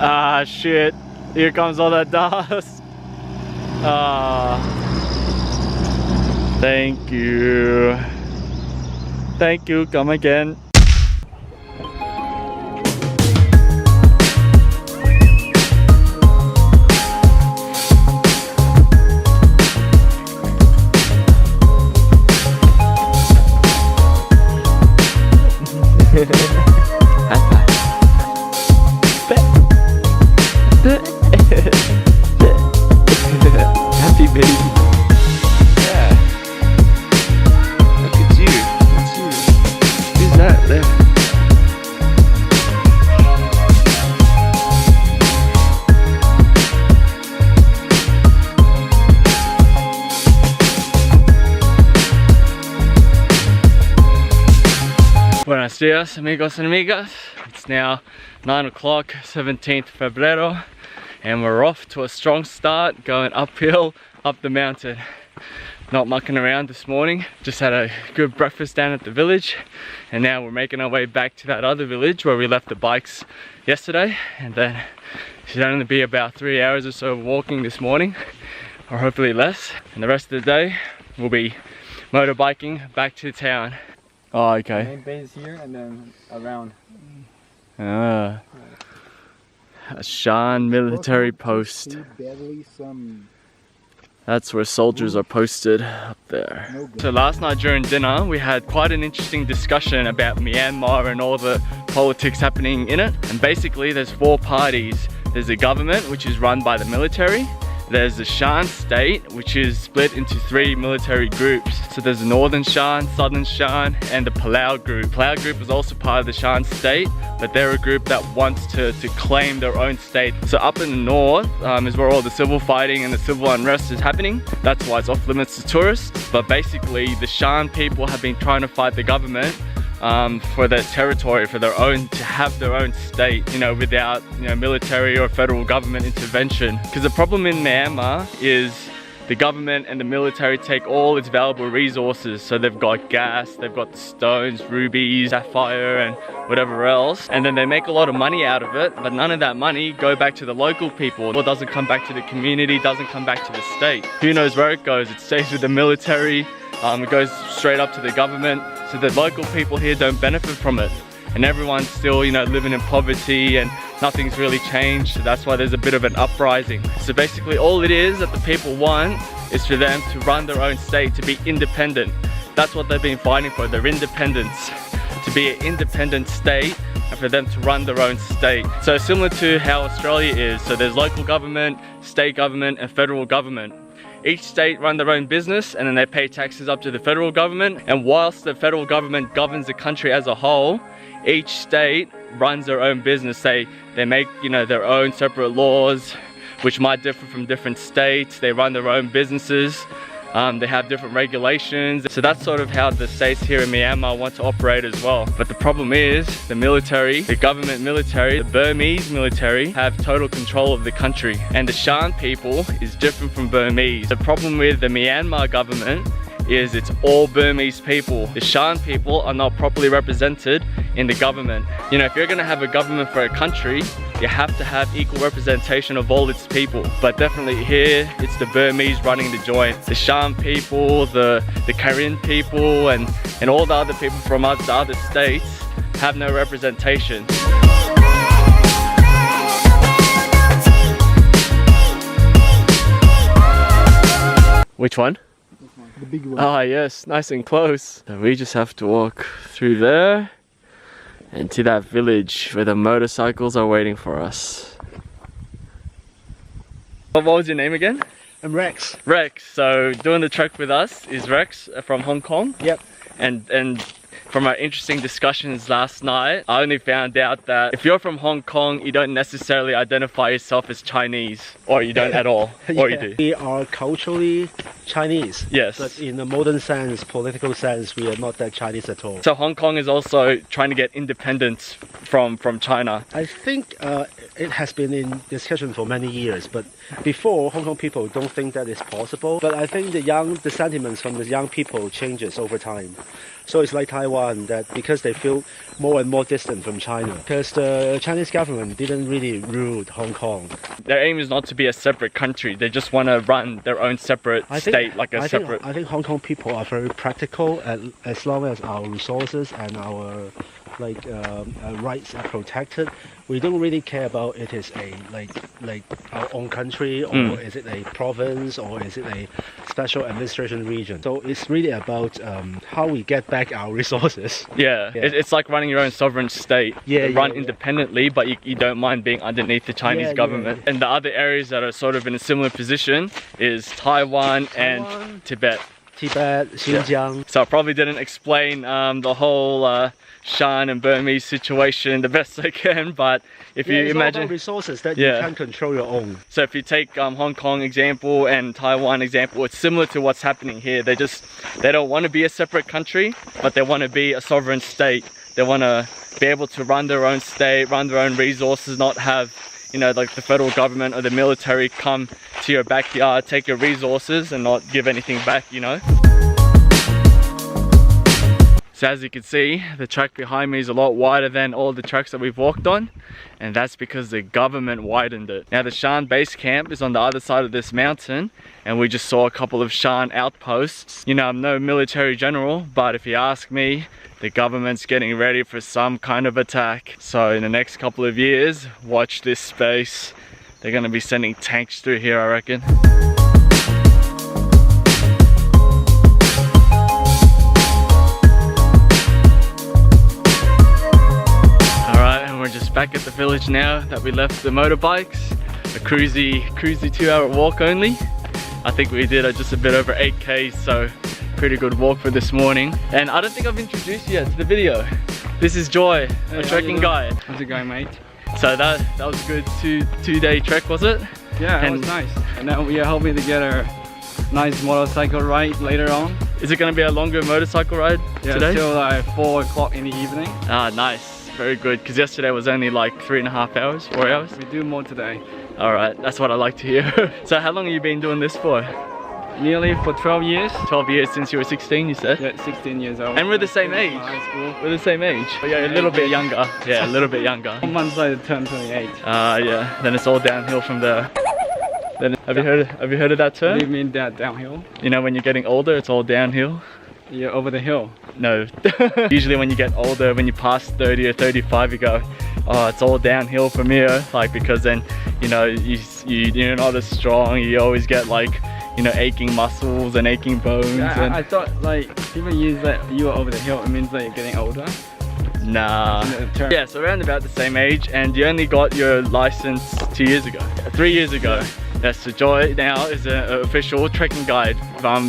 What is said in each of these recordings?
Ah, shit. Here comes all that dust. Ah. Thank you. Thank you. Come again. Happy baby. Yeah. Look at you. It's you. Who's that there? Buenos dias, amigos and amigas. It's now 9 o'clock, 17th Febrero, and we're off to a strong start, going uphill, up the mountain. Not mucking around this morning, just had a good breakfast down at the village, and now we're making our way back to that other village where we left the bikes yesterday, and then it should only be about 3 hours or so of walking this morning, or hopefully less, and the rest of the day we'll be motorbiking back to town. Oh, okay. Main base here and then around. Ah, a Shan military post. That's where soldiers are posted up there. So last night during dinner we had quite an interesting discussion about Myanmar and all the politics happening in it. And basically there's 4 parties. There's the government, which is run by the military. There's the Shan state, which is split into 3 military groups. So there's the Northern Shan, Southern Shan, and the Palau group. Palau group is also part of the Shan state, but they're a group that wants to claim their own state. So up in the north is where all the civil fighting and the civil unrest is happening. That's why it's off limits to tourists. But basically the Shan people have been trying to fight the government for their territory, for their own, to have their own state, you know, without, you know, military or federal government intervention. Because the problem in Myanmar is the government and the military take all its valuable resources. So they've got gas, they've got the stones, rubies, sapphire, and whatever else, and then they make a lot of money out of it, but none of that money go back to the local people. It doesn't come back to the community, doesn't come back to the state. Who knows where it goes? It stays with the military, it goes straight up to the government. So the local people here don't benefit from it, and everyone's still, you know, living in poverty, and nothing's really changed. So that's why there's a bit of an uprising. So basically all it is that the people want is for them to run their own state, to be independent. That's what they've been fighting for, their independence, to be an independent state and for them to run their own state. So similar to how Australia is, so there's local government, state government, and federal government. Each state run their own business, and then they pay taxes up to the federal government. And whilst the federal government governs the country as a whole, each state runs their own business. They make, you know, their own separate laws, which might differ from different states. They run their own businesses. They have different regulations. So that's sort of how the states here in Myanmar want to operate as well. But the problem is the military, the government military, the Burmese military have total control of the country. And the Shan people is different from Burmese. The problem with the Myanmar government is it's all Burmese people. The Shan people are not properly represented in the government. You know, if you're gonna have a government for a country, you have to have equal representation of all its people. But definitely here, it's the Burmese running the joint. The Shan people, the Karud people, and all the other people from the other states have no representation. Which one? The big one. Ah, yes, nice and close. So we just have to walk through there and to that village where the motorcycles are waiting for us. What was your name again? I'm Rex. Rex. So doing the trek with us is Rex from Hong Kong. Yep. And from our interesting discussions last night, I only found out that if you're from Hong Kong, you don't necessarily identify yourself as Chinese, or you don't at all, or you do. We are culturally Chinese. Yes. But in the modern sense, political sense, we are not that Chinese at all. So Hong Kong is also trying to get independence from China. I think it has been in discussion for many years, but before Hong Kong people don't think that is possible. But I think the sentiments from the young people changes over time. So it's like Taiwan, that because they feel more and more distant from China, because the Chinese government didn't really rule Hong Kong. Their aim is not to be a separate country. They just want to run their own separate state, like a separate. I think Hong Kong people are very practical, as long as our resources and our rights are protected. We don't really care about it is a like our own country, or is it a province, or is it a special administration region. So it's really about how we get back our resources. Yeah. It's like running your own sovereign state. Run independently, but you don't mind being underneath the Chinese government. And the other areas that are sort of in a similar position is Taiwan and Tibet. Xinjiang. So I probably didn't explain the whole Shan and Burmese situation the best I can, but if you imagine resources that you can't control your own. So if you take Hong Kong example and Taiwan example, it's similar to what's happening here. They don't want to be a separate country, but they want to be a sovereign state. They want to be able to run their own state, run their own resources, not have, you know, like the federal government or the military come to your backyard, take your resources and not give anything back, you know. So as you can see, the track behind me is a lot wider than all the tracks that we've walked on, and that's because the government widened it. Now the Shan base camp is on the other side of this mountain, and we just saw a couple of Shan outposts. You know, I'm no military general, but if you ask me, the government's getting ready for some kind of attack. So in the next couple of years, watch this space. They're gonna be sending tanks through here, I reckon. Back at the village now that we left the motorbikes. A cruisy 2-hour walk only. I think we did just a bit over 8K, so pretty good walk for this morning. And I don't think I've introduced you yet to the video. This is Joy, a trekking guide. How's it going, mate? So that was a good two-day trek, was it? Yeah, it was nice. And now we are hoping to get a nice motorcycle ride later on. Is it going to be a longer motorcycle ride today? Till like 4 o'clock in the evening. Ah, nice. Very good, because yesterday was only like 3.5 hours, 4 hours. We do more today. All right, that's what I like to hear. So how long have you been doing this for? Nearly for 12 years. 12 years since you were 16, you said? Yeah, 16 years old. And we're the same age. High school. We're the same age. But yeah, a little bit younger. Yeah, a little bit younger. 1 month later, turn 28. Yeah. Then it's all downhill from there. Then have you heard of that term? What do you mean that downhill? You know, when you're getting older, it's all downhill. You're over the hill. No. Usually when you get older, when you pass 30 or 35, you go, oh, it's all downhill from here. Like, because then, you know, you're not as strong. You always get like, you know, aching muscles and aching bones. Yeah, and I thought like people use that you are over the hill. It means that you're getting older. Nah. Yeah, so around about the same age, and you only got your license 3 years ago. Yes, so Joy now is an official trekking guide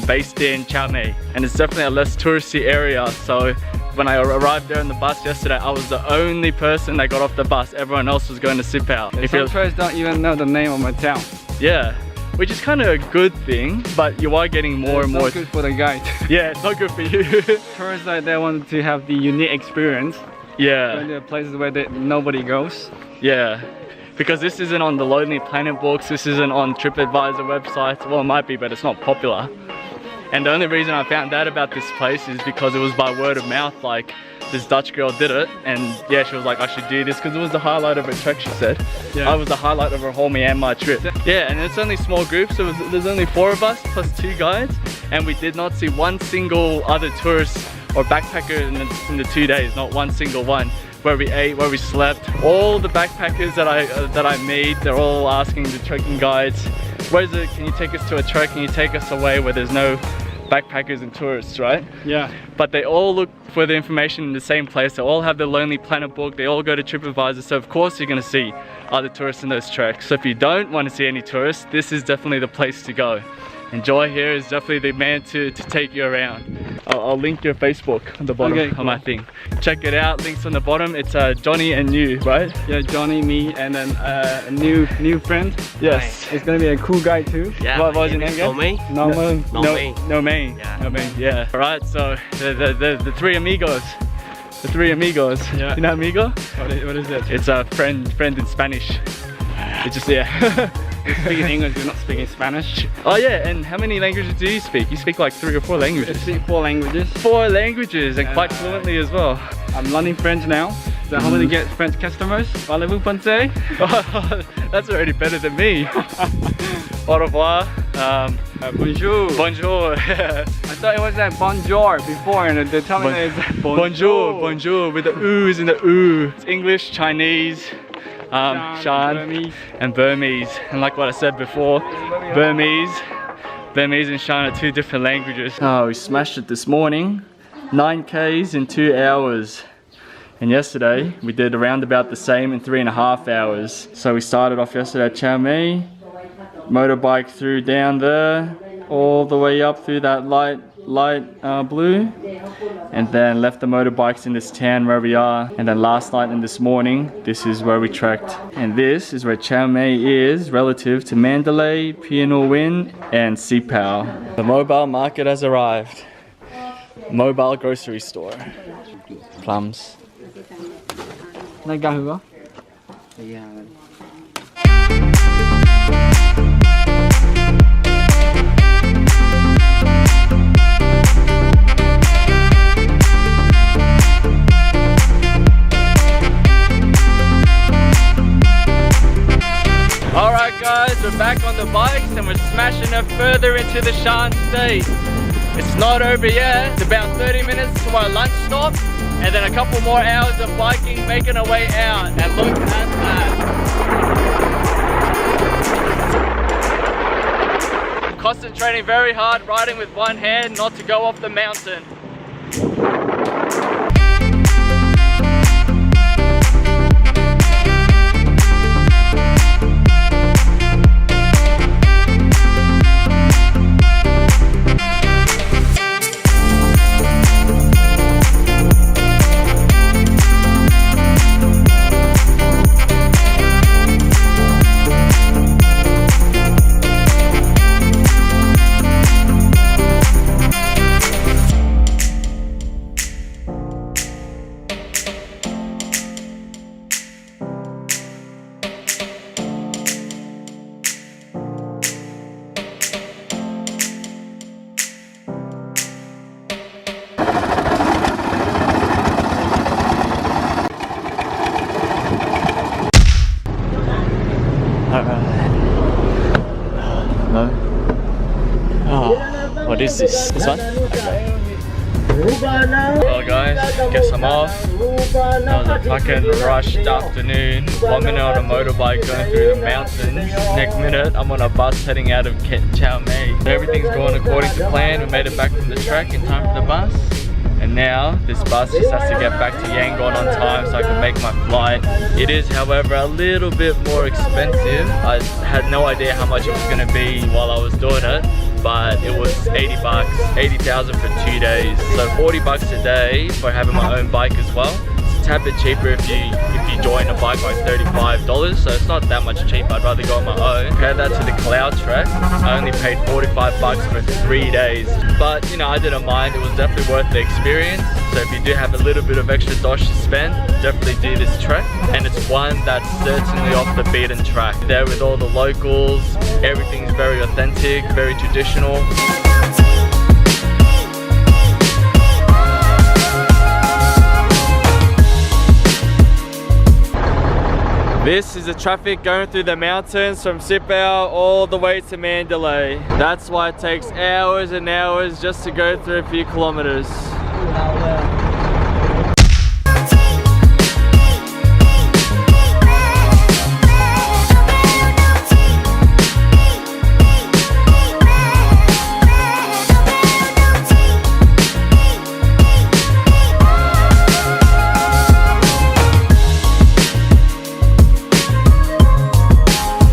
based in Kyaukme, and it's definitely a less touristy area. So when I arrived there on the bus yesterday, I was the only person that got off the bus. Everyone else was going to Sipao. Some tourists don't even know the name of my town. Yeah, which is kind of a good thing, but you are getting more and more. It's not good for the guide. Yeah, it's not good for you. Tourists like they want to have the unique experience. Yeah. Going to places where nobody goes. Yeah. Because this isn't on the Lonely Planet books, this isn't on TripAdvisor websites. Well, it might be, but it's not popular. And the only reason I found out about this place is because it was by word of mouth. Like, this Dutch girl did it, and yeah, she was like, I should do this because it was the highlight of her trek, she said. Yeah. I was the highlight of her whole Myanmar trip. Yeah, and it's only small groups, so there's only 4 of us plus 2 guides, and we did not see one single other tourist or backpacker in the 2 days, not one single one. Where we ate, where we slept. All the backpackers that I made, they're all asking the trekking guides, where's it, can you take us to a trek, can you take us away where there's no backpackers and tourists, right? Yeah. But they all look for the information in the same place. They all have the Lonely Planet book, they all go to TripAdvisor, so of course you're gonna see other tourists in those treks. So if you don't want to see any tourists, this is definitely the place to go. And Joy here is definitely the man to take you around. I'll link your Facebook on the bottom of my thing. Check it out, links on the bottom. It's Johnny and you, right? Yeah, Johnny, me, and then a new friend. Yes. It's gonna be a cool guy too. Yeah, what was your name again? No main. Yeah. Alright, so the 3 amigos. The three amigos. Yeah. You know amigo? What is it? It's a friend in Spanish. It's just, yeah. You speak in English, you're not speaking Spanish. Oh yeah, and how many languages do you speak? You speak like 3 or 4 I languages. speak 4 languages. 4 languages, and quite fluently as well. I'm learning French now. So how to get French customers? Parlez-vous français? That's already better than me. Au revoir. Bonjour. Bonjour. I thought it was like bonjour before, and they're telling me it's Bonjour. Bonjour with the oohs and the ooh. It's English, Chinese, Shan, Burmese. and Burmese. And like what I said before, Burmese and Shan are 2 different languages. Oh, we smashed it this morning. 9 Ks in 2 hours. And yesterday we did around about the same in 3.5 hours. So we started off yesterday at Kyaukme, motorbike through down there, all the way up through that light blue, and then left the motorbikes in this town where we are. And then last night and this morning, this is where we trekked. And this is where Kyaukme is relative to Mandalay, Pianor Win, and Sipao. The mobile market has arrived. Mobile grocery store. Plums. Alright guys, we're back on the bikes and we're smashing it further into the Shan state. It's not over yet. It's about 30 minutes to our lunch stop, and then a couple more hours of biking, making our way out. And look at that. Concentrating very hard, riding with one hand, not to go off the mountain. Oh, what is this? This one? Okay. Well guys, guess I'm off. That was a fucking rushed afternoon. 1 minute on a motorbike going through the mountains. Next minute I'm on a bus heading out of Kyaukme. Everything's going according to plan. We made it back from the track in time for the bus. And now this bus just has to get back to Yangon on time so I can make my flight. It is, however, a little bit more expensive. I had no idea how much it was going to be while I was doing it, but it was 80 bucks, 80,000 for 2 days. So 40 bucks a day for having my own bike as well. It's a tad bit cheaper if you join a bike, like $35, so it's not that much cheaper. I'd rather go on my own. Compare that to the Cloud trek, I only paid 45 bucks for 3 days. But you know, I didn't mind. It was definitely worth the experience. So if you do have a little bit of extra dosh to spend, definitely do this trek. And it's one that's certainly off the beaten track. There with all the locals, everything's very authentic, very traditional. This is the traffic going through the mountains from Sipao all the way to Mandalay. That's why it takes hours and hours just to go through a few kilometers.